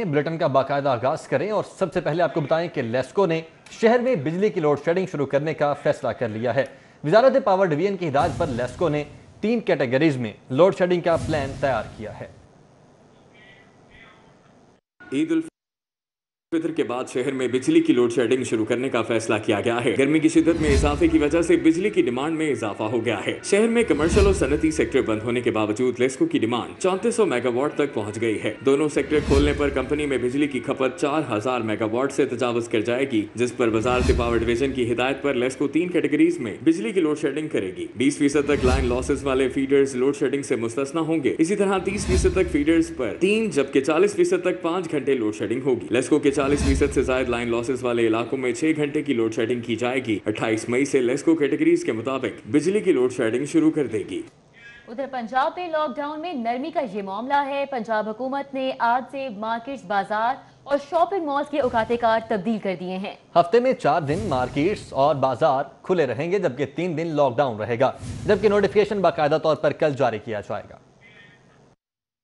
Bulletin کا باقاعدہ آغاز کریں اور سب سے پہلے آپ کو بتائیں کہ لیسکو نے شہر میں بجلی کی لوڈ شیڈنگ شروع کرنے کا فیصلہ کر لیا ہے۔ وزارت پاور ڈویژن کی ہدایت پر لیسکو نے 3 کیٹیگریز میں لوڈ شیڈنگ کا پلان تیار کیا ہے۔ عید الفطر کے بعد شہر میں بجلی کی لوڈ شیڈنگ شروع کرنے کا فیصلہ کیا گیا ہے۔ گرمی کی شدت میں اضافے کی وجہ سے بجلی کی ڈیمانڈ میں اضافہ ہو گیا ہے۔ شہر میں کمرشل اور صنعتی سیکٹر بند ہونے کے باوجود لیسکو کی ڈیمانڈ 3400 میگا واٹ تک پہنچ گئی ہے۔ دونوں سیکٹر کھولنے پر کمپنی میں بجلی کی کھپت 4000 میگا واٹ سے تجاوز کر جائے گی، جس پر وزارت پاور ڈویژن کی ہدایت پر لیسکو 3 کیٹیگریز میں بجلی کی لوڈ شیڈنگ کرے گی۔ 20% تک لائن لاسز والے فیڈرز لوڈ شیڈنگ سے مستثنا ہوں گے۔ اسی طرح 30% تک فیڈرز پر 3 جبکہ 40% تک 5 گھنٹے لوڈ شیڈنگ ہوگی۔ لیسکو کے 40% سے زائد لائن لاسز والے علاقوں میں 6 گھنٹے کی لوڈ شیڈنگ کی جائے گی۔ 28 مئی سے لیسکو کیٹیگریز کے مطابق بجلی کی لوڈ شیڈنگ شروع کر دے گی۔ ادھر پنجاب میں لاک ڈاؤن میں نرمی کا یہ معاملہ ہے۔ پنجاب حکومت نے آج سے مارکیٹس، بازار اور شاپنگ مالز کے اوقات کار تبدیل کر دیے ہیں۔ ہفتے میں 4 دن مارکیٹس اور بازار کھلے رہیں گے، جبکہ 3 دن لاک ڈاؤن رہے گا، جبکہ نوٹیفیکیشن باقاعدہ طور پر کل جاری کیا جائے گا۔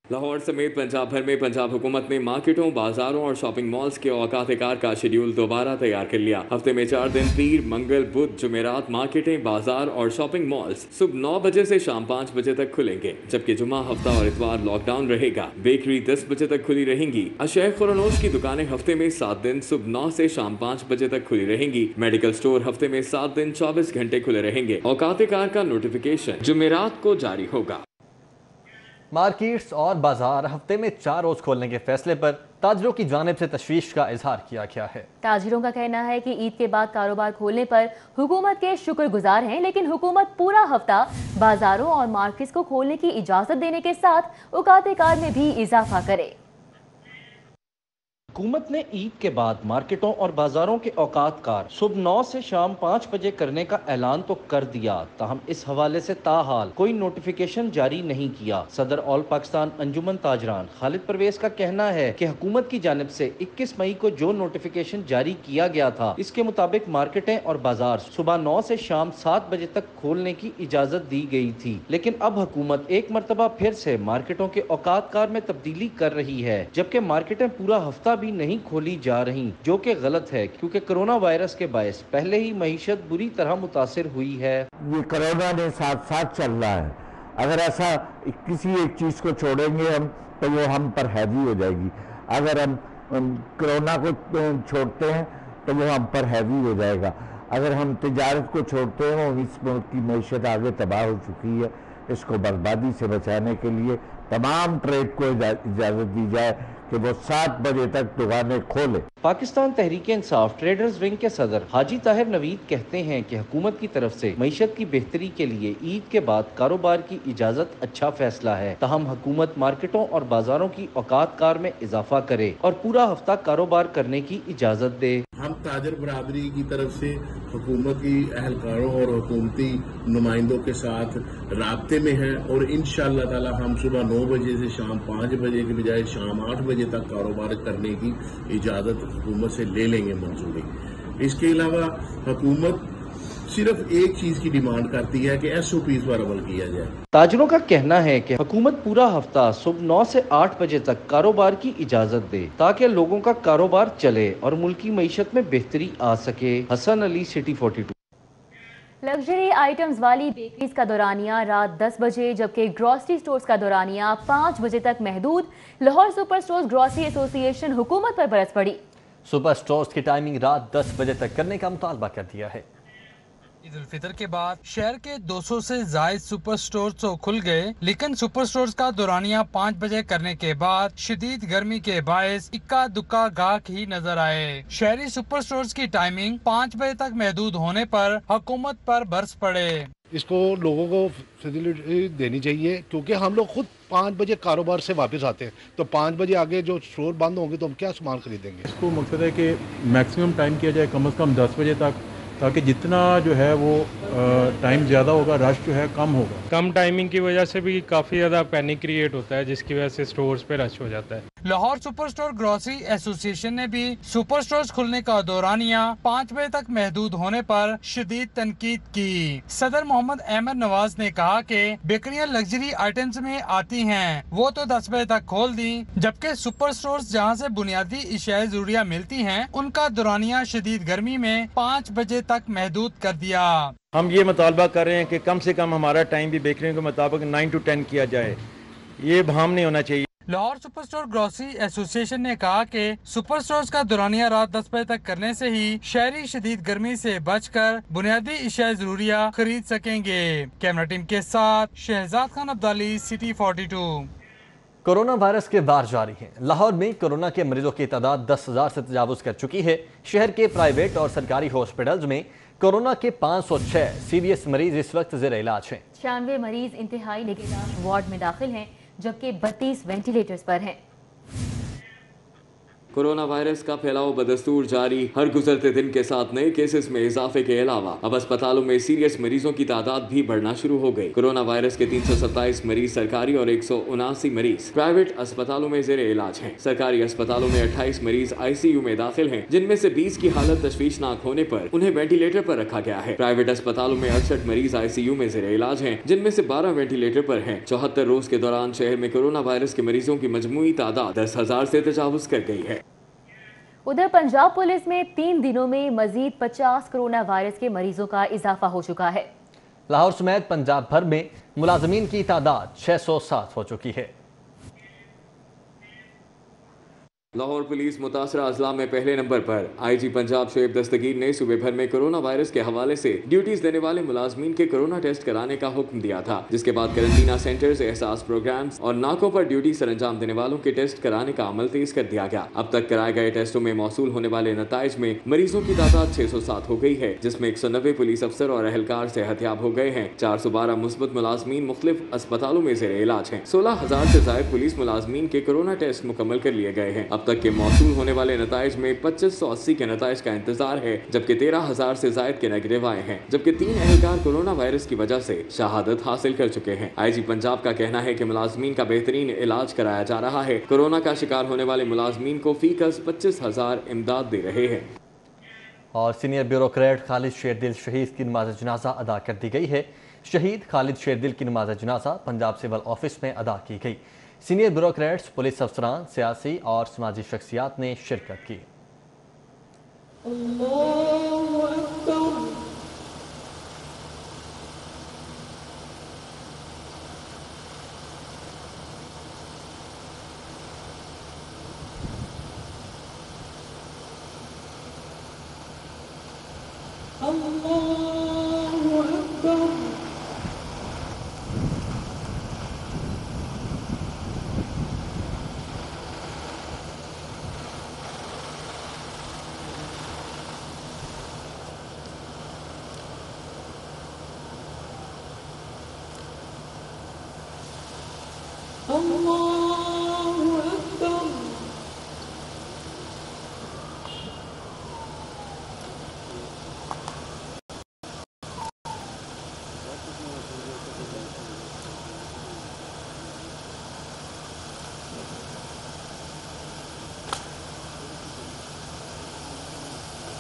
لاہور سمیت پنجاب بھر میں پنجاب حکومت نے مارکیٹوں، بازاروں اور شاپنگ مالز کے اوقات کار کا شیڈیول دوبارہ تیار کر لیا۔ ہفتے میں 4 دن پیر، منگل، بدھ، جمعرات مارکیٹیں، بازار اور شاپنگ مالز صبح 9 بجے سے شام 5 بجے تک کھلیں گے، جبکہ جمعہ، ہفتہ اور اتوار لاک ڈاؤن رہے گا۔ بیکری 10 بجے تک کھلی رہیں گی۔ اشیاء خورنوش کی دکانیں ہفتے میں 7 دن صبح 9 سے شام 5 بجے تک کھلی رہیں گی۔ میڈیکل سٹور ہفتے میں 7 دن 24 گھنٹے کھلے رہیں گے۔ اوقات کار کا نوٹیفیکیشن جمعرات کو جاری ہوگا۔ مارکیٹس اور بازار ہفتے میں 4 روز کھولنے کے فیصلے پر تاجروں کی جانب سے تشویش کا اظہار کیا گیا ہے۔ تاجروں کا کہنا ہے کہ عید کے بعد کاروبار کھولنے پر حکومت کے شکر گزار ہیں، لیکن حکومت پورا ہفتہ بازاروں اور مارکیٹس کو کھولنے کی اجازت دینے کے ساتھ اوقات کار میں بھی اضافہ کرے۔ حکومت نے عید کے بعد مارکیٹوں اور بازاروں کے اوقات کار صبح 9 سے شام 5 بجے کرنے کا اعلان تو کر دیا، تاہم اس حوالے سے تاحال کوئی نوٹیفیکیشن جاری نہیں کیا۔ صدر آل پاکستان انجمن تاجران خالد پرویز کا کہنا ہے کہ حکومت کی جانب سے 21 مئی کو جو نوٹیفیکیشن جاری کیا گیا تھا، اس کے مطابق مارکیٹیں اور بازار صبح 9 سے شام 7 بجے تک کھولنے کی اجازت دی گئی تھی، لیکن اب حکومت ایک مرتبہ پھر سے مارکیٹوں کے اوقات کار میں تبدیلی کر رہی ہے، جبکہ مارکیٹیں پورا ہفتہ بھی نہیں کھولی جا رہی، جو کہ غلط ہے کیونکہ کرونا وائرس کے باعث پہلے ہی معیشت بری طرح متاثر ہوئی ہے۔ یہ کرونا نے ساتھ ساتھ چل رہا ہے، اگر ایسا کسی ایک چیز کو چھوڑیں گے ہم تو وہ ہم پر ہیوی ہو جائے گی۔ اگر ہم کرونا کو چھوڑتے ہیں تو وہ ہم پر ہیوی ہو جائے گا۔ اگر ہم تجارت کو چھوڑتے ہیں، وہ اس ملک کی معیشت آگے تباہ ہو چکی ہے، اس کو بربادی سے بچانے کے لیے تمام ٹریڈ کو اجازت دی جائے کہ وہ 7 بجے تک دکانیں کھولے۔ پاکستان تحریک انصاف ٹریڈرز ونگ کے صدر حاجی طاہر نوید کہتے ہیں کہ حکومت کی طرف سے معیشت کی بہتری کے لیے عید کے بعد کاروبار کی اجازت اچھا فیصلہ ہے، تاہم حکومت مارکیٹوں اور بازاروں کی اوقات کار میں اضافہ کرے اور پورا ہفتہ کاروبار کرنے کی اجازت دے۔ ہم تاجر برادری کی طرف سے حکومت کی اہلکاروں اور حکومتی نمائندوں کے ساتھ رابطے میں ہیں، اور انشاءاللہ تعالی ہم صبح 9 بجے سے شام 5 بجے کے بجائے شام 8 بجے تک کاروبار کرنے کی اجازت حکومت سے لے لیں گے منظوری۔ اس کے علاوہ حکومت صرف ایک چیز کی ڈیمانڈ کرتی ہے کہ ایس او پیز پر عمل کیا جائے۔ تاجروں کا کہنا ہے کہ حکومت پورا ہفتہ صبح 9 سے 8 بجے تک کاروبار کی اجازت دے تاکہ لوگوں کا کاروبار چلے اور ملکی معیشت میں بہتری آ سکے۔ Hasan Ali, city 42۔ Luxury items والی بیکریز کا دورانیہ رات 10 بجے جبکہ گروسری سٹورز کا دورانیہ 5 بجے تک محدود۔ لاہور سپر سٹورز گروسری ایسوسی ایشن حکومت پر برس پڑی۔ سپر سٹورز کی ٹائمنگ رات 10 بجے تک کرنے کا مطالبہ کر دیا ہے۔ عید الفطر کے بعد شہر کے 200 سے زائد سپر سٹورز تو کھل گئے، لیکن سپر سٹورز کا دورانیہ 5 بجے کرنے کے بعد شدید گرمی کے باعث اکا دکا گاہک ہی نظر آئے۔ شہری سپر سٹورز کی ٹائمنگ 5 بجے تک محدود ہونے پر حکومت پر برس پڑے۔ اس کو لوگوں کو فیسلٹی دینی چاہیے، کیونکہ ہم لوگ خود 5 بجے کاروبار سے واپس آتے ہیں، تو 5 بجے آگے جو اسٹور بند ہوں گے تو ہم کیا سامان خریدیں گے۔ اس کو مقصد ہے کہ میکسیمم ٹائم کیا جائے کم از کم 10 بجے تک، تاکہ جتنا جو ہے وہ ٹائم زیادہ ہوگا رش جو ہے کم ہوگا۔ کم ٹائمنگ کی وجہ سے بھی کافی زیادہ پینک کریٹ ہوتا ہے، جس کی وجہ سے سٹورز پہ رش ہو جاتا ہے۔ Lahore super store grocery association ने भी सुपर स्टोर्स खुलने का दौरानिया 5 बजे तक महदूद होने पर शदीद तनकीद की। सदर मोहम्मद अहमद नवाज ने कहा कि बेकरियां लग्जरी आइटम्स में आती हैं, वो तो 10 बजे तक खोल दी, जबकि सुपर स्टोर्स जहां से बुनियादी इशाए जरूरिया मिलती हैं, उनका दौरानिया शदीद गर्मी में 5 बजे तक महदूद कर दिया। हम ये मुतालबा कर रहे हैं कि कम से कम हमारा टाइम भी बेकरियों के मुताबिक 9 to 10 किया जाए, ये भाम नहीं होना चाहिए। Lahore super store grocery association ने कहा कि सुपर स्टोर्स का दौरानिया रात 10 बजे तक करने से ही शहरी शदीद गर्मी से बचकर बुनियादी इशाए जरूरिया खरीद सकेंगे। कैमरा टीम के साथ Shahzad Khan Abdali, City 42। Corona virus के वार जारी हैं। लाहौर में कोरोना के मरीजों की तादाद 10,000 से तजावुज कर चुकी है। शहर के प्राइवेट और सरकारी हॉस्पिटल्स में कोरोना के 506 सीरियस मरीज इस वक्त ज़ेर इलाज हैं। 96 मरीज इंतहाई निगरान वार्ड में दाखिल हैं, जबकि 32 वेंटिलेटर्स पर हैं। कोरोना वायरस का फैलाव बदस्तूर जारी, हर गुजरते दिन के साथ नए केसेस में इजाफे के अलावा अब अस्पतालों में सीरियस मरीजों की तादाद भी बढ़ना शुरू हो गई। कोरोना वायरस के 327 मरीज सरकारी और 179 मरीज प्राइवेट अस्पतालों में जेर इलाज हैं। सरकारी अस्पतालों में 28 मरीज ICU में दाखिल हैं, जिनमें से 20 की हालत तशवीशनाक होने पर उन्हें वेंटिलेटर पर रखा गया है। प्राइवेट अस्पतालों में 68 मरीज ICU में जेर इलाज हैं, जिनमें से 12 वेंटिलेटर पर हैं। 74 रोज के दौरान शहर में कोरोना वायरस के मरीजों की मजमूई तादाद 10,000 से तजावुज कर गई है। उधर पंजाब पुलिस में 3 दिनों में मजीद 50 कोरोना वायरस के मरीजों का इजाफा हो चुका है। लाहौर समेत पंजाब भर में मुलाजमीन की तादाद 607 हो चुकी है। लाहौर पुलिस मुतासरा अजला में पहले नंबर पर। IG पंजाब शोएब दस्तगीर ने सूबे भर में कोरोना वायरस के हवाले से ड्यूटीज देने वाले मुलाजमीन के कोरोना टेस्ट कराने का हुक्म दिया था, जिसके बाद करंटीना सेंटर्स, एहसास प्रोग्राम्स और नाकों पर ड्यूटी सरंजाम देने वालों के टेस्ट कराने का अमल तेज कर दिया गया। अब तक कराए गए टेस्टों में मौसूल होने वाले नताइज में मरीजों की तादाद 607 हो गई है, जिसमें 190 पुलिस अफसर और अहलकार सेहतियाब हो गए हैं। 412 मुस्बत मुलाजमीन मुख्तलिफ अस्पतालों में जेर इलाज हैं। 16,000 से ज्यादा पुलिस मुलाजमीन के कोरोना टेस्ट मुकम्मल कर लिए गए हैं। अब तक के मौसूल होने वाले नताइज में 2580 के नताइज का इंतजार है, जबकि 13,000 से ज्यादा के नेगेटिव आए हैं, जबकि 3 अहलकार कोरोना वायरस की वजह से शहादत हासिल कर चुके हैं। IG पंजाब का कहना है कि मुलाजमीन का बेहतरीन इलाज कराया जा रहा है। कोरोना का शिकार होने वाले मुलाजमीन को फीकस 25,000 इमदाद दे रहे हैं। और सीनियर ब्यूरोक्रेट खालिद शेरदिल शहीद की नमाज जनाजा अदा कर दी गई है। शहीद खालिद शेरदिल की नमाज जनाजा पंजाब सिविल ऑफिस में अदा की गई। सीनियर ब्यूरोक्रेट्स, पुलिस अफसरान, सियासी और समाजी शख्सियात ने शिरकत की।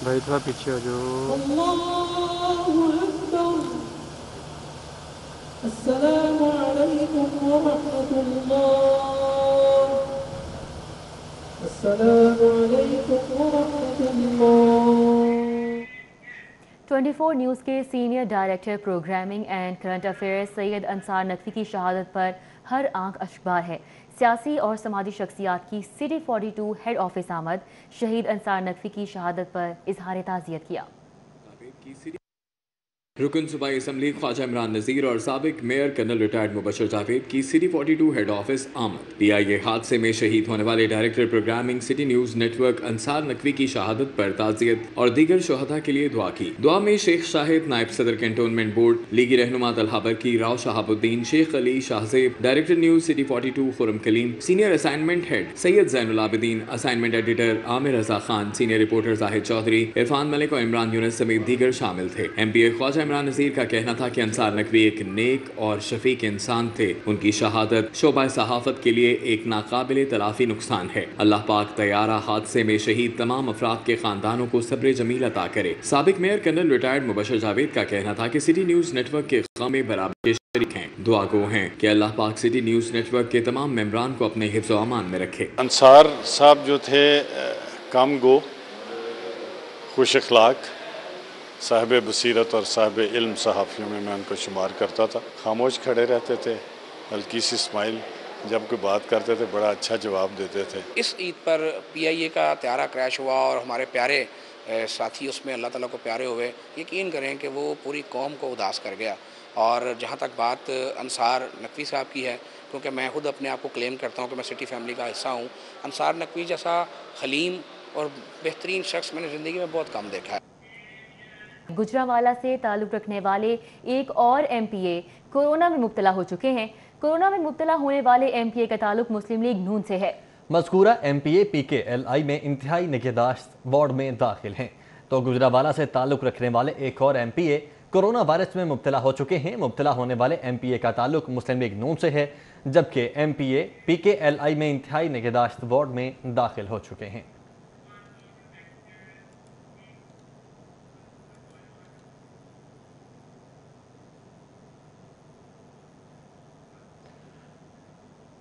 भाई थोड़ा पीछे हो जाओ। अस्सलामु अलैकुम व रहमतुल्लाह। अस्सलामु अलैकुम व रहमतुल्लाह। 24 न्यूज़ के senior director programming and current affairs Syed Ansar Naqvi की शहादत पर हर आंख अश्कबार है। सियासी और समाजी शख्सियात की सिटी 42 हेड ऑफिस आमद। शहीद अंसार नकवी की शहादत पर इजहार ताज़ियत किया। रुकन सूबाई असम्बली ख्वाजा इमरान नज़ीर और साबिक mayor colonel retired Mubashar Javed की सिटी 42 हेड ऑफिस आमद। PIA हादसे में शहीद होने वाले director programming City News Network Ansar Naqvi की शहादत पर ताज़ियत और दीगर शोहदा के लिए दुआ की। दुआ में शेख शाहिद, नायब सदर कैंटोनमेंट बोर्ड, लीगी रहनुमा Talha Barki, Rao Shahabuddin, Sheikh Ali Shahzeb, director news city 42 Khurram Kaleem, senior assignment head Syed Zainul Abidin, assignment editor Aamir Raza Khan, senior reporter Zahid Chaudhry, Irfan Malik और इमरान यूनुस समेत दीगर शामिल थे। MPA ख्वाजा इमरान नज़ीर का कहना था कि अंसार नकवी एक नेक और शफीक इंसान थे। उनकी शहादत शोबा सहाफत के लिए एक नाकाबिल तलाफी नुकसान है। अल्लाह पाक तैयारा हादसे में शहीद तमाम अफराद के खानदानों को सब्र जमील अता करे। साबिक mayor colonel retired Mubashar Javed का कहना था कि सिटी न्यूज़ नेटवर्क के गम में बराबर के शरीक हैं। दुआ गो हैं कि अल्लाह पाक सिटी न्यूज़ नेटवर्क के तमाम मेंबरान को अपने हिफ्ज़ व अमान में रखे। अंसार साहब जो थे कम गो, खुश अखलाक, साहिब बसीरत और साहिब इल्म सहाफ़ियों में मैं उनको शुमार करता था। खामोश खड़े रहते थे, हल्की सी स्माइल, जब कोई बात करते थे बड़ा अच्छा जवाब देते थे। इस ईद पर PIA का त्यारा क्रैश हुआ और हमारे प्यारे साथी उसमें अल्लाह ताला को प्यारे हुए। यकीन करें कि वो पूरी कौम को उदास कर गया। और जहाँ तक बात अंसार नकवी साहब की है, क्योंकि मैं खुद अपने आप को क्लेम करता हूँ कि मैं सिटी फैमिली का हिस्सा हूँ, अंसार नकवी जैसा हलीम और बेहतरीन शख्स मैंने ज़िंदगी में बहुत कम देखा है। गुजरांवाला से ताल्लुक़ रखने वाले एक और MPA कोरोना में मुब्तला हो चुके हैं। कोरोना में मुब्तला होने वाले MPA का ताल्लुक़ मुस्लिम लीग नून से है। मज़कूरा MPA PKLI में इंतहाई निगहदाश्त वार्ड में दाखिल हैं। तो गुजरांवाला से ताल्लुक़ रखने वाले एक और MPA कोरोना वायरस में मुब्तला हो चुके हैं। मुब्तला होने वाले MPA का ताल्लुक़ मुस्लिम लीग नून से है, जबकि MPA PKLI में इंतहाई निगहदाश्त वार्ड में दाखिल हो चुके हैं।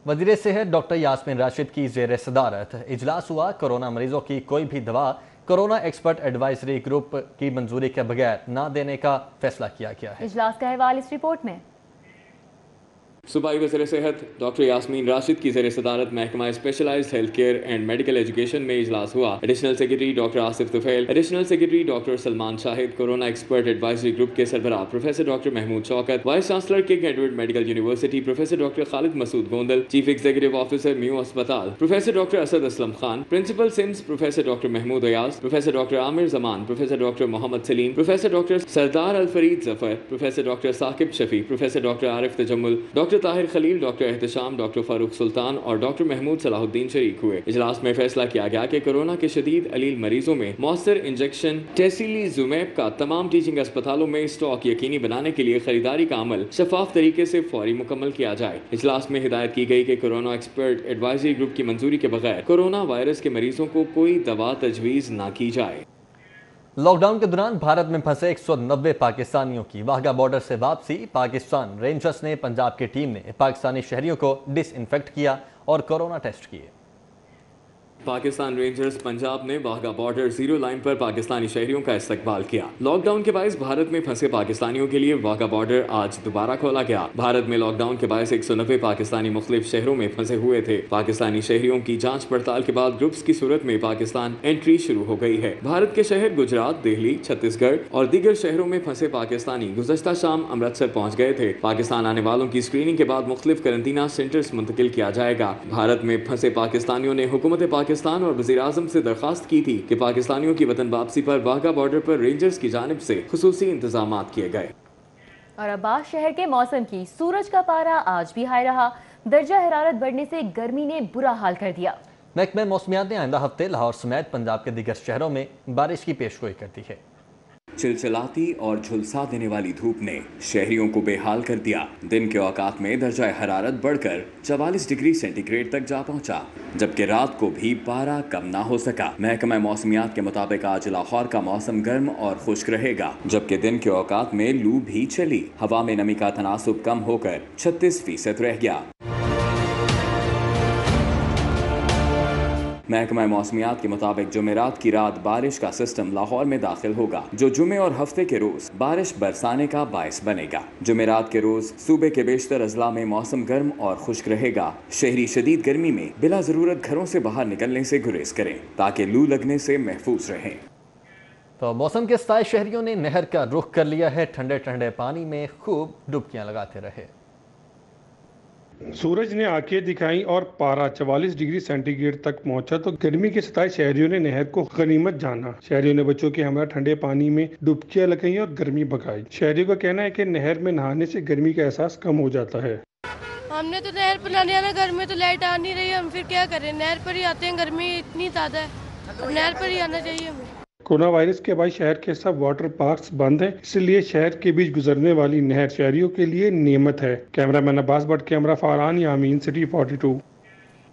वज़ीर सेहत डॉक्टर यास्मीन राशिद की ज़ेर सदारत इजलास हुआ। कोरोना मरीजों की कोई भी दवा कोरोना एक्सपर्ट एडवाइजरी ग्रुप की मंजूरी के बगैर ना देने का फैसला किया गया है। इजलास का अहवाल इस रिपोर्ट में। सूबाई वज़ीर सेहत डॉक्टर यास्मीन राशिद की ज़ेर सदारत महकमा specialized health care and medical education में इजलास हुआ। Additional secretary doctor Asif Tufail, additional secretary doctor Salman Shahid, corona expert advisory group के सरबराह professor doctor Mahmood Shaukat, vice chancellor King Edward medical university professor doctor Khalid Masood Gondal, chief executive officer Mayo अस्पताल professor doctor Asad Aslam Khan, principal SIMS professor doctor Mahmood Ayaz, professor doctor Aamir Zaman, professor doctor Mohammad Saleem, professor doctor सरदार Al Farid Zafar, professor doctor Saqib Shafi, professor doctor Arif Tajammul, doctor Tahir Khalil, doctor Ehtesham, doctor Farooq Sultan और doctor Mahmood Salahuddin शरीक हुए। इजलास में फैसला किया गया कि कोरोना के शदीद अलील मरीजों में मौसर इंजेक्शन टेसिलीजुमैब का तमाम टीचिंग अस्पतालों में स्टॉक यकीनी बनाने के लिए खरीदारी का अमल शफाफ तरीके से फौरी मुकम्मल किया जाए। इजलास में हिदायत की गई कि कोरोना एक्सपर्ट एडवाइजरी ग्रुप की मंजूरी के बगैर कोरोना वायरस के मरीजों को कोई दवा तजवीज़ न की जाए। लॉकडाउन के दौरान भारत में फंसे 190 पाकिस्तानियों की वाघा बॉर्डर से वापसी। पाकिस्तान रेंजर्स ने पंजाब की टीम ने पाकिस्तानी शहरियों को डिसइंफेक्ट किया और कोरोना टेस्ट किए। पाकिस्तान रेंजर्स पंजाब ने वाघा बॉर्डर जीरो लाइन पर पाकिस्तानी शहरियों का इस्तकबाल किया। लॉकडाउन के बायस भारत में फंसे पाकिस्तानियों के लिए वाघा बॉर्डर आज दोबारा खोला गया। भारत में लॉकडाउन के बायस 190 पाकिस्तानी मुख्तलिफ शहरों में फंसे हुए थे। पाकिस्तानी शहरियों की जांच पड़ताल के बाद ग्रुप्स की सूरत में पाकिस्तान एंट्री शुरू हो गई है। भारत के शहर गुजरात, दिल्ली, छत्तीसगढ़ और दीगर शहरों में फंसे पाकिस्तानी गुज़श्ता शाम अमृतसर पहुँच गए थे। पाकिस्तान आने वालों की स्क्रीनिंग के बाद मुख्तलिफ करंटीना सेंटर्स मुंतकिल किया जाएगा। भारत में फंसे पाकिस्तानियों ने हुकूमत पाकिस्तान और वज़ीर आज़म से दरखास्त की थी कि पाकिस्तानियों की वतन वापसी पर वाघा बॉर्डर पर रेंजर्स की जानिब से खुसूसी इंतजाम किए गए। और अब्बास शहर के मौसम की सूरज का पारा आज भी हाई रहा। दर्जा हरारत बढ़ने से गर्मी ने बुरा हाल कर दिया। महकमा मौसमियात ने आइंदा हफ्ते लाहौर समेत पंजाब के दीगर शहरों में बारिश की पेशगोई कर दी है। चिलचिलाती और झुलसा देने वाली धूप ने शहरियों को बेहाल कर दिया। दिन के औकात में दर्जा हरारत बढ़कर 44 डिग्री सेंटीग्रेड तक जा पहुंचा, जबकि रात को भी पारा कम ना हो सका। महकमा मौसमियात के मुताबिक आज लाहौर का मौसम गर्म और खुश्क रहेगा, जबकि दिन के औकात में लू भी चली। हवा में नमी का तनासुब कम होकर 36% रह गया। महकमा मौसमियात के मुताबिक जुमेरात की रात बारिश का सिस्टम लाहौर में दाखिल होगा, जो जुमे और हफ्ते के रोज बारिश बरसाने का बायस बनेगा। जुमेरात के रोज सूबे के बेशतर अजला में मौसम गर्म और खुश्क रहेगा। शहरी शदीद गर्मी में बिला जरूरत घरों से बाहर निकलने से गुरेज करें ताकि लू लगने से महफूज रहें। तो मौसम के साए शहरियों ने नहर का रुख कर लिया है। ठंडे ठंडे पानी में खूब डुबकियां लगाते रहे। सूरज ने आंखें दिखाई और पारा 44 डिग्री सेंटीग्रेड तक पहुंचा तो गर्मी के सताए शहरियों ने नहर को गनीमत जाना। शहरियों ने बच्चों के हमरा ठंडे पानी में डुबकियां लगाई और गर्मी भगाई। शहरियों का कहना है कि नहर में नहाने से गर्मी का एहसास कम हो जाता है। हमने तो नहर पर नहाने आना, घर में तो लाइट आ नहीं रही, हम फिर क्या करें, नहर पर ही आते हैं। गर्मी इतनी ज्यादा है, नहर पर ही आना चाहिए हमें। कोरोना वायरस के बाद शहर के सब वाटर पार्क्स बंद हैं, इसलिए शहर के बीच गुजरने वाली नहर शहरियों के लिए नियमत है। कैमरामैन अब्बास भट्ट, कैमरा फरहान यामीन, सिटी 42।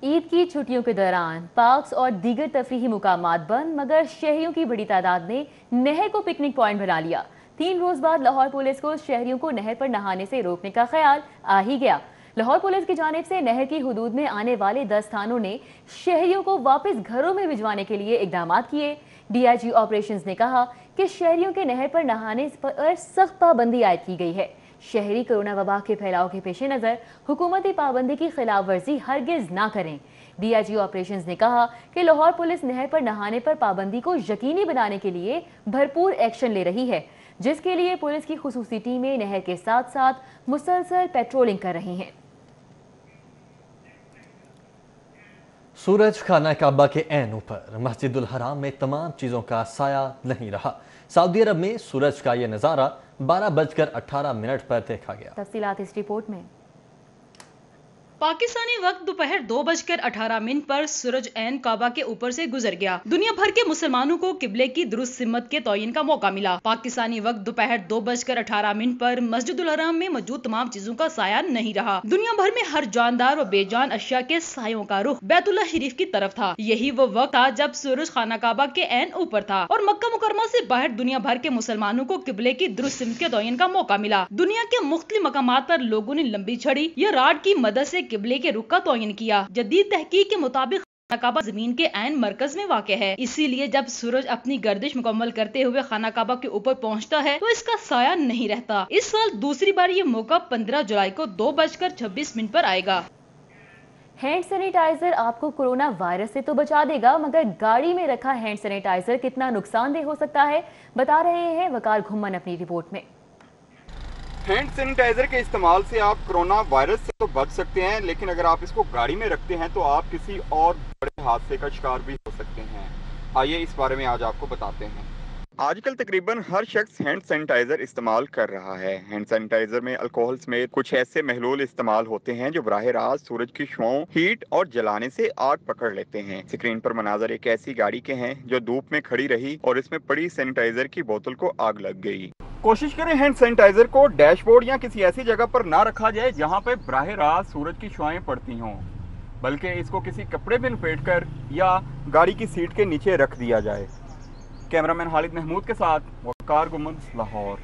ईद की छुट्टियों के दौरान पार्क्स और दीगर तफरीही मुकामात बंद, मगर शहरियों की बड़ी तादाद ने नहर को पिकनिक पॉइंट बना लिया। 3 रोज बाद लाहौर पुलिस को शहरियों को नहर पर नहाने से रोकने का ख्याल आ ही गया। लाहौर पुलिस की जानिब से नहर की हुदूद में आने वाले 10 थानों ने शहरियों को वापस घरों में भिजवाने के लिए इकदाम किए। DIG ऑपरेशंस ने कहा कि शहरियों के नहर पर नहाने पर सख्त पाबंदी आयद की गई है। शहरी कोरोना वबा के फैलाव के पेश नज़र हुकूमती पाबंदी की खिलाफ वर्जी हरगिज ना करें। DIG ऑपरेशंस ने कहा कि लाहौर पुलिस नहर पर नहाने पर पाबंदी को यकीनी बनाने के लिए भरपूर एक्शन ले रही है, जिसके लिए पुलिस की खुसूसी टीमें नहर के साथ साथ मुसलसल पेट्रोलिंग कर रही हैं। सूरज खाना काबा के ऐन ऊपर मस्जिदुल हराम में तमाम चीज़ों का साया नहीं रहा। सऊदी अरब में सूरज का यह नज़ारा 12:18 पर देखा गया। तफसीलात इस रिपोर्ट में। पाकिस्तानी वक्त दोपहर 2:18 पर सूरज ऐन काबा के ऊपर से गुजर गया। दुनिया भर के मुसलमानों को किबले की दुरुस्त सिमत के तयन का मौका मिला। पाकिस्तानी वक्त दोपहर 2:18 पर मस्जिदुल हराम में मौजूद तमाम चीजों का साया नहीं रहा। दुनिया भर में हर जानदार व बेजान अशिया के सायों का रुख बैतुल्ला शरीफ की तरफ था। यही वो वक्त था जब सूरज खाना काबा के ऐन ऊपर था और मक्का मुकरमा से बाहर दुनिया भर के मुसलमानों को किबले की दुरुस्त सिमत के तयन का मौका मिला। दुनिया के मुख्तलिफ मकामात पर लोगों ने लंबी छड़ी या राड की मदद से किबले के रुख का तयन किया। जदीद तहकीक के मुताबिक खाना काबा जमीन के ऐन मरकज में वाक़ है, इसीलिए जब सूरज अपनी गर्दिश मुकम्मल करते हुए खाना काबा के ऊपर पहुंचता है तो इसका साया नहीं रहता। इस साल दूसरी बार ये मौका 15 जुलाई को 2:26 पर आएगा। हैंड सैनिटाइजर आपको कोरोना वायरस से तो बचा देगा, मगर गाड़ी में रखा हैंड सैनिटाइजर कितना नुकसानदेह हो सकता है, बता रहे हैं वकार घुम्मन अपनी रिपोर्ट में। हैंड सैनिटाइजर के इस्तेमाल से आप कोरोना वायरस से तो बच सकते हैं, लेकिन अगर आप इसको गाड़ी में रखते हैं तो आप किसी और बड़े हादसे का शिकार भी हो सकते हैं। आइए इस बारे में आज आपको बताते हैं। आजकल तकरीबन हर शख्स हैंड सैनिटाइजर इस्तेमाल कर रहा है। हैंड सैनिटाइजर में अल्कोहल समेत कुछ ऐसे महलूल इस्तेमाल होते हैं जो बराह रास्त सूरज की शुआओं, हीट और जलाने से आग पकड़ लेते हैं। स्क्रीन पर मनाजर एक ऐसी गाड़ी के हैं जो धूप में खड़ी रही और इसमें पड़ी सैनिटाइजर की बोतल को आग लग गई। कोशिश करें हैंड सैनिटाइजर को डैशबोर्ड या किसी ऐसी जगह पर ना रखा जाए जहां पर बराह रास्त सूरज की शुआएं पड़ती हों, बल्कि इसको किसी कपड़े में लपेटकर या गाड़ी की सीट के नीचे रख दिया जाए। कैमरामैन खालिद महमूद के साथ वकार गुम्मन, लाहौर।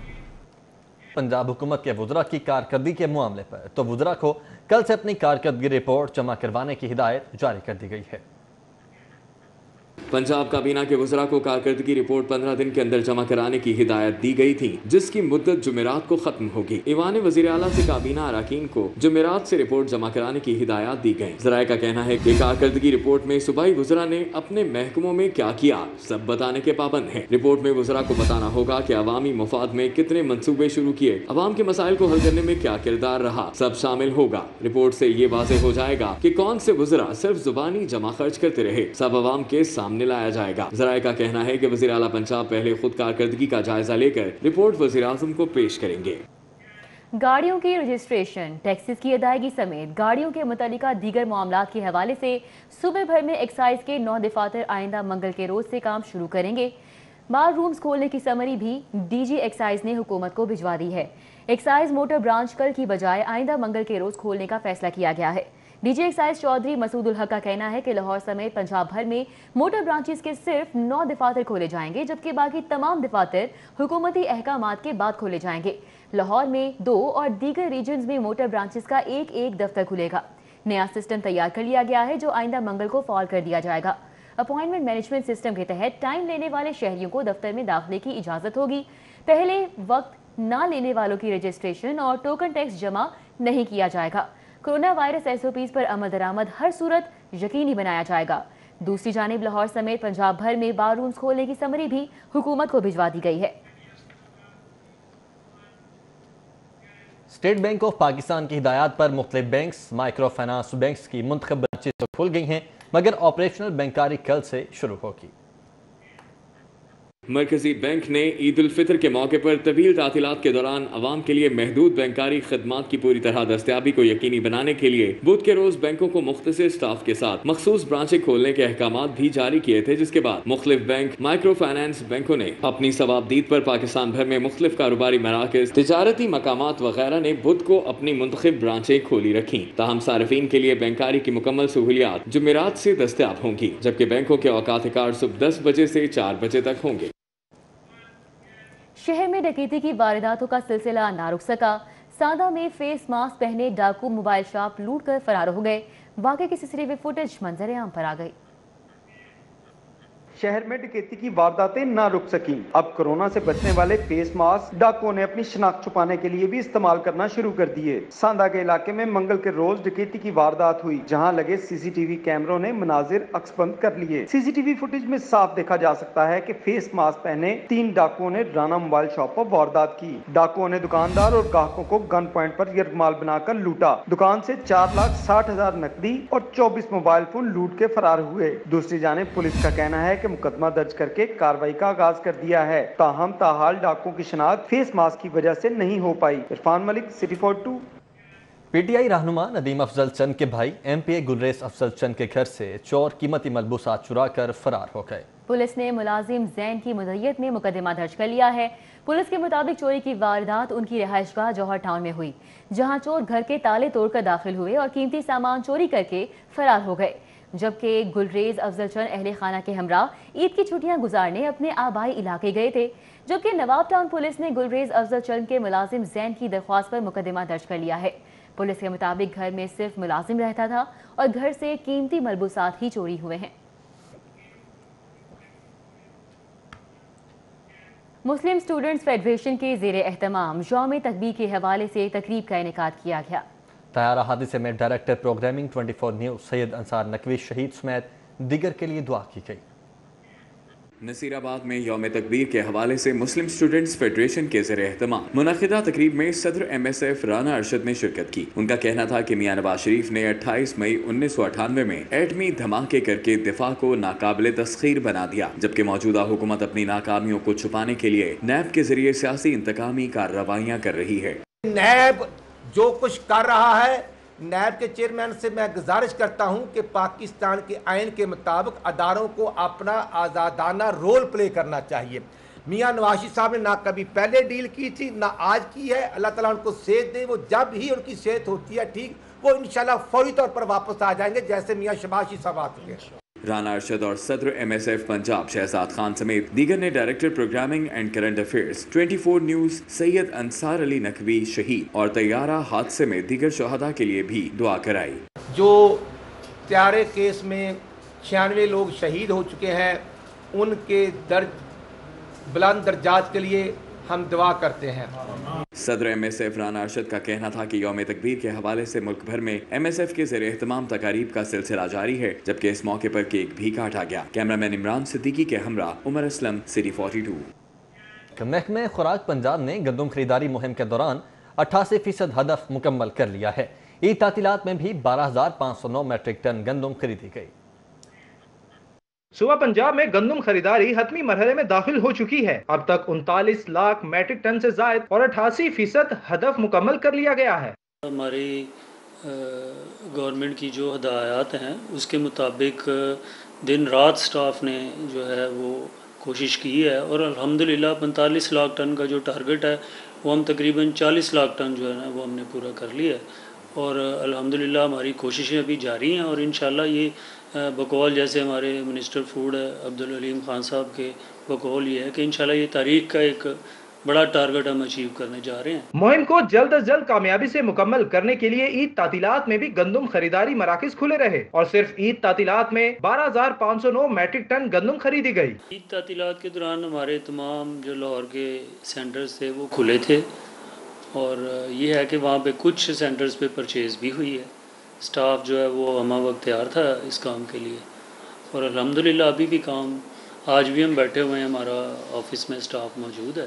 पंजाब हुकूमत के वुज़रा की कारकर्दगी के मामले पर तो वुज़रा को कल से अपनी कारकर्दगी रिपोर्ट जमा करवाने की हिदायत जारी कर दी गई है। पंजाब काबीना के वुज़रा को कारकर्दगी रिपोर्ट 15 दिन के अंदर जमा कराने की हिदायत दी गई थी, जिसकी मुद्दत जुमेरात को खत्म होगी। ईवान वज़ीर आला से काबीना अरकान को जुमेरात से रिपोर्ट जमा कराने की हिदायत दी गई। ज़राए का कहना है कि कारकर्दगी रिपोर्ट में सूबाई वुज़रा ने अपने महकमों में क्या किया सब बताने के पाबंद है। रिपोर्ट में वुज़रा को बताना होगा कि अवामी मुफाद में कितने मंसूबे शुरू किए, अवाम के मसाइल को हल करने में क्या किरदार रहा, सब शामिल होगा। रिपोर्ट से ये वाज़ेह हो जाएगा कि कौन से वुज़रा सिर्फ जुबानी जमा खर्च करते रहे, सब अवाम के सामने लाया जाएगा। ज़राए का कहना है कि वज़ीर आला पंजाब पहले खुद कारकर्दगी का जायजा लेकर रिपोर्ट वज़ीर आज़म को पेश करेंगे। गाड़ियों की रजिस्ट्रेशन, टैक्सेस की अदायगी समेत गाड़ियों के मुतालिका दीगर मामलात के हवाले से सूबे भर में एक्साइज के 9 दफातर आइंदा मंगल के रोज से काम शुरू करेंगे। माल रूम्स खोलने की समरी भी DG एक्साइज ने हुकूमत को भिजवा दी है। एक्साइज मोटर ब्रांच कल की बजाय आइंदा मंगल के रोज खोलने का फैसला किया गया है। DG एक्साइज चौधरी मसूदुल हक का कहना है कि लाहौर समेत पंजाब भर में मोटर ब्रांचेस के सिर्फ 9 दफातर खोले जाएंगे, जबकि बाकी तमाम दफातर हुकूमती अहकामात के बाद खोले जाएंगे। लाहौर में 2 और दीगर रीजन्स में मोटर ब्रांचेस का एक दफ्तर खुलेगा। नया सिस्टम तैयार कर लिया गया है जो आइंदा मंगल को फॉल कर दिया जाएगा। अपॉइंटमेंट मैनेजमेंट सिस्टम के तहत टाइम लेने वाले शहरियों को दफ्तर में दाखिले की इजाजत होगी। पहले वक्त ना लेने वालों की रजिस्ट्रेशन और टोकन टैक्स जमा नहीं किया जाएगा। कोरोना वायरस SOPs पर अमल दरामद हर सूरत यकीनी बनाया जाएगा। दूसरी जानिब लाहौर समेत पंजाब भर में बार रूम्स खोलने की समरी भी हुकूमत को भिजवा दी गई है। स्टेट बैंक ऑफ पाकिस्तान की हिदायत पर मुख्तलिफ बैंक्स, माइक्रो फाइनेंस बैंक्स की मुंतखब ब्रांचेस तो खुल गई हैं, मगर ऑपरेशनल बैंकारी कल से शुरू होगी। मरकजी बैंक ने ईद उल फितर के मौके पर तवील तातीलात के दौरान अवाम के लिए महदूद बैंकारी खदमात की पूरी तरह दस्तियाबी को यकीनी बनाने के लिए बुध के रोज बैंकों को मुख्तसर स्टाफ के साथ मखसूस ब्रांचें खोलने के अहकामात भी जारी किए थे, जिसके बाद मुख्तलिफ बैंक माइक्रो फाइनेंस बैंकों ने अपनी सवाबदीद पर पाकिस्तान भर में मुख्तलिफ कारोबारी मराकज, तिजारती मकामात वगैरह ने बुध को अपनी मुंतखब ब्रांचें खोली रखी। ताहम सार्फिन के लिए बैंकारी की मुकम्मल सहूलियात जुमेरात से दस्तियाब होंगी, जबकि बैंकों के औकात कार सुबह 10 बजे से 4 बजे तक होंगे। शहर में डकैती की वारदातों का सिलसिला ना रुक सका। सांदा में फेस मास्क पहने डाकू मोबाइल शॉप लूट कर फरार हो गए। वाकई की सीसीटीवी फुटेज मंजर आम पर आ गई। शहर में डकैती की वारदातें ना रुक सकी। अब कोरोना से बचने वाले फेस मास्क डाकुओं ने अपनी शिनाख्त छुपाने के लिए भी इस्तेमाल करना शुरू कर दिए। सांदा के इलाके में मंगल के रोज डकैती की वारदात हुई, जहां लगे सीसीटीवी कैमरों ने मनाजिर अक्सबंद कर लिए। सीसीटीवी फुटेज में साफ देखा जा सकता है कि फेस मास्क पहने 3 डाकुओं ने राना मोबाइल शॉप पर वारदात की। डाकुओं ने दुकानदार और ग्राहकों को गन पॉइंट पर यरगमाल बनाकर लूटा। दुकान से 4,60,000 नकदी और 24 मोबाइल फोन लूट के फरार हुए। दूसरी जानिब पुलिस का कहना है कि मुकदमा दर्ज करके कार्रवाई का आगाज कर दिया है। ताहम ताहाल डाकुओं की शिनाख्त फेस मास्क की वजह से नहीं हो पाई। इरफान मलिक, सिटी 42। पीटीआई रहनुमा नदीम अफजल चंद के भाई एमपीए गुलरेज अफजल चंद के घर से चोर कीमती मलबूसात चुरा कर फरार हो गए। पुलिस ने मुलाजिम जैन की मुद्दत में मुकदमा दर्ज कर लिया है। पुलिस के मुताबिक चोरी की वारदात उनकी रिहाइशगाह जौहर टाउन में हुई, जहां चोर घर के ताले तोड़कर दाखिल हुए और कीमती सामान चोरी करके फरार हो गए। जबकि गुलरेज अफजल चंद अहले खाना के हमरा ईद की छुट्टियां गुजारने अपने आबाई इलाके गए थे। जबकि नवाब टाउन पुलिस ने गुलरेज अफजल चंद के मुलाजिम जैन की दरख्वास्त पर मुकदमा दर्ज कर लिया है। पुलिस के मुताबिक घर में सिर्फ मुलाजिम रहता था और घर से कीमती मलबूसात ही चोरी हुए हैं। मुस्लिम स्टूडेंट्स फेडरेशन के ज़ेरे एहतमाम यौम तकबीर के हवाले से तकरीब का इनेकाद किया गया। तैयारा हादसे में director programming 24 news Syed Ansar Naqvi शहीद समेत दीगर के लिए दुआ की गई। नसीराबाद में यौम तकबीर के हवाले से मुस्लिम स्टूडेंट्स फेडरेशन के ज़ेरे एहतमाम मुनक़िदा तकरीब में सदर MSF राना अरशद ने शिरकत की। उनका कहना था कि मियां नवाज शरीफ ने 28 मई 1998 में एटमी धमाके करके दिफा को नाकाबिले तस्खीर बना दिया, जबकि मौजूदा हुकूमत अपनी नाकामियों को छुपाने के लिए नैब के जरिए सियासी इंतकामी कार्रवाइयाँ कर रही है। नैब जो कुछ कर रहा है, नैब के चेयरमैन से मैं गुजारिश करता हूं कि पाकिस्तान के आइन के मुताबिक अदारों को अपना आज़ादाना रोल प्ले करना चाहिए। मियां नवाज शरीफ साहब ने ना कभी पहले डील की थी ना आज की है। अल्लाह ताला उनको सेहत दे। वो जब ही उनकी सेहत होती है ठीक, वो इंशाल्लाह फौरी तौर पर वापस आ जाएंगे, जैसे मियां शहबाज शरीफ साहब आ चुके हैं। राना अरशद और सदर MSF पंजाब शहजाद खान समेत दीगर ने director programming and current affairs 24 news Syed Ansar Ali Naqvi शहीद और तैयारा हादसे में दीगर शहदा के लिए भी दुआ कराई। जो त्यारे केस में 96 लोग शहीद हो चुके हैं, उनके बुलंद दर्जात के लिए हम दुआ करते हैं। सदर MSF राना अरशद का कहना था कि यौम तकबीर के हवाले से मुल्क भर में MSF के ज़ेरे एहतमाम तकारीब का सिलसिला जारी है, जबकि इस मौके पर केक भी काटा गया। कैमरामैन इमरान सिद्दीकी के हमरा उमर असलम, सिटी 42। महकमे खुराक पंजाब ने गंदम खरीदारी मुहिम के दौरान 88% हदफ मुकम्मल कर लिया है। ईद तातीलात में भी 12,509 मैट्रिक टन गंदम खरीदी गई। सूबा पंजाब में गंदम खरीदारी हतमी मरहले में दाखिल हो चुकी है। अब तक 39 लाख मैट्रिक टन से जायद और 88% हदफ मुकम्मल कर लिया गया है। हमारी गवर्नमेंट की जो हदायत हैं उसके मुताबिक दिन रात स्टाफ ने जो है वो कोशिश की है और अल्हम्दुलिल्लाह 45 लाख टन का जो टारगेट है वो हम तकरीबन 40 लाख टन जो है ना वो हमने पूरा कर लिया है और अल्हम्दुलिल्लाह हमारी कोशिशें अभी जारी हैं और इंशाल्लाह ये बकौल जैसे हमारे मिनिस्टर फूड है अब्दुल अलीम खान साहब के बकौल ये है कि इंशाल्लाह ये तारीख का एक बड़ा टारगेट हम अचीव करने जा रहे हैं। मुहिम को जल्द अज जल्द कामयाबी से मुकम्मल करने के लिए ईद तातीलात में भी गंदम खरीदारी मराकज खुले रहे और सिर्फ ईद तातीलात में 12,509 मैट्रिक टन गंदम खरीदी गई। ईद तातीलात के दौरान हमारे तमाम जो लाहौर के सेंटर्स थे वो खुले थे और ये है कि वहाँ पे कुछ सेंटर्स पे परचेज़ भी हुई है। स्टाफ जो है वो हमा वक्त तैयार था इस काम के लिए और अल्हम्दुलिल्लाह अभी भी काम, आज भी हम बैठे हुए हैं, हमारा ऑफिस में स्टाफ मौजूद है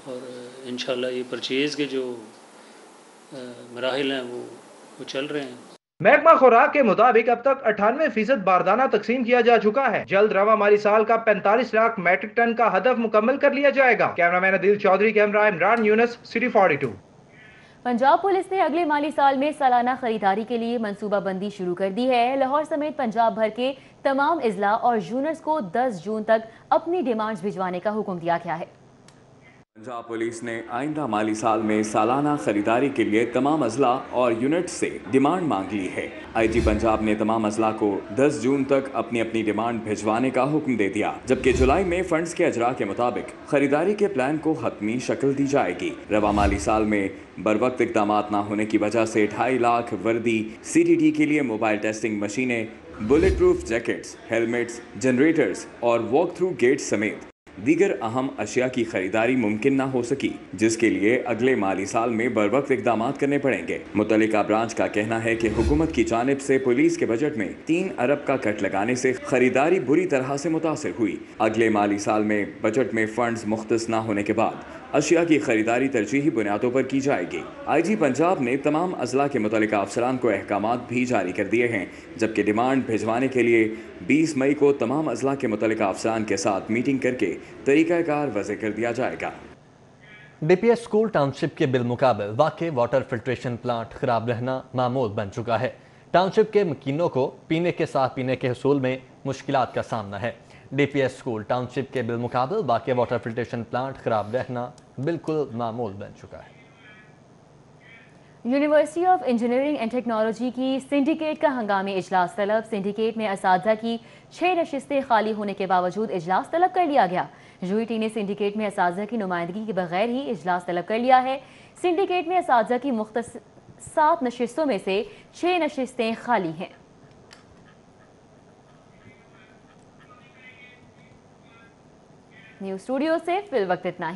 और इंशाल्लाह ये परचेज़ के जो मराहिल हैं वो चल रहे हैं। महकमा खुराक के मुताबिक अब तक 98% बारदाना तकसीम किया जा चुका है। जल्द रवा माली साल का 45 लाख मैट्रिक टन का हदफ मुकम्मल कर लिया जाएगा। Cameraman Adil Chaudhry, camera Imran Younus, City 42। Punjab police ने अगले माली साल में सालाना खरीदारी के लिए मंसूबाबंदी शुरू कर दी है। लाहौर समेत पंजाब भर के तमाम अजला और यूनिट्स को 10 जून तक अपनी डिमांड्स भिजवाने का हुक्म दिया गया है। पंजाब पुलिस ने आइंदा माली साल में सालाना खरीदारी के लिए तमाम अजला और यूनिट से डिमांड मांग ली है। आईजी पंजाब ने तमाम अजला को 10 जून तक अपनी अपनी डिमांड भिजवाने का हुक्म दे दिया, जबकि जुलाई में फंड्स के अजरा के मुताबिक खरीदारी के प्लान को हतमी शक्ल दी जाएगी। रवा माली साल में बरवक्त इकदाम न होने की वजह से 2.5 लाख वर्दी, CTT के लिए मोबाइल टेस्टिंग मशीनें, bullet proof jackets, helmets, generators और वॉक थ्रू गेट्स समेत दीगर अहम अशिया की खरीदारी मुमकिन न हो सकी, जिसके लिए अगले माली साल में बरवक्त इकदाम करने पड़ेंगे। मुतल्लिका ब्रांच का कहना है कि हुकूमत की जानिब से पुलिस के बजट में 3 अरब का कट लगाने से खरीदारी बुरी तरह से मुतासिर हुई। अगले माली साल में बजट में फंड्स मुख्तस न होने के बाद अशिया की खरीदारी तरजीही बुनियादों पर की जाएगी। आईजी पंजाब ने तमाम अजला के मुतल्लिका अफसरान को अहकामात भी जारी कर दिए हैं, जबकि डिमांड भिजवाने के लिए 20 मई को तमाम अजला के मुतल्लिका अफसरान के साथ मीटिंग करके तरीक़ाकार वज़े कर दिया जाएगा। DPS स्कूल टाउनशिप के बिलमुकाबिल वाक़े वाटर फिल्ट्रेशन प्लांट खराब रहना मामूल बन चुका है। टाउनशिप के मकीनों को पीने के साफ पीने के हसूल में मुश्किलात का सामना है। DPS स्कूल टाउनशिप के बिलमुकाबिल वाक़े वाटर फिल्ट्रेशन प्लांट खराब रहना बिल्कुल मामूल बन चुका है। University of engineering and technology की सिंडिकेट का हंगामी इजलास तलब। सिंडिकेट में असातिज़ा की 6 नशिस्तें खाली होने के बावजूद इजलास तलब कर लिया गया। UET ने सिंडिकेट में असातिज़ा की नुमाइंदगी के बगैर ही इजलास तलब कर लिया है। सिंडिकेट में असातिज़ा की मुख्तस 7 नशिस्तों में से 6 नशिस्तें खाली हैं। न्यूज़ स्टूडियो से फिल वक्त इतना ही।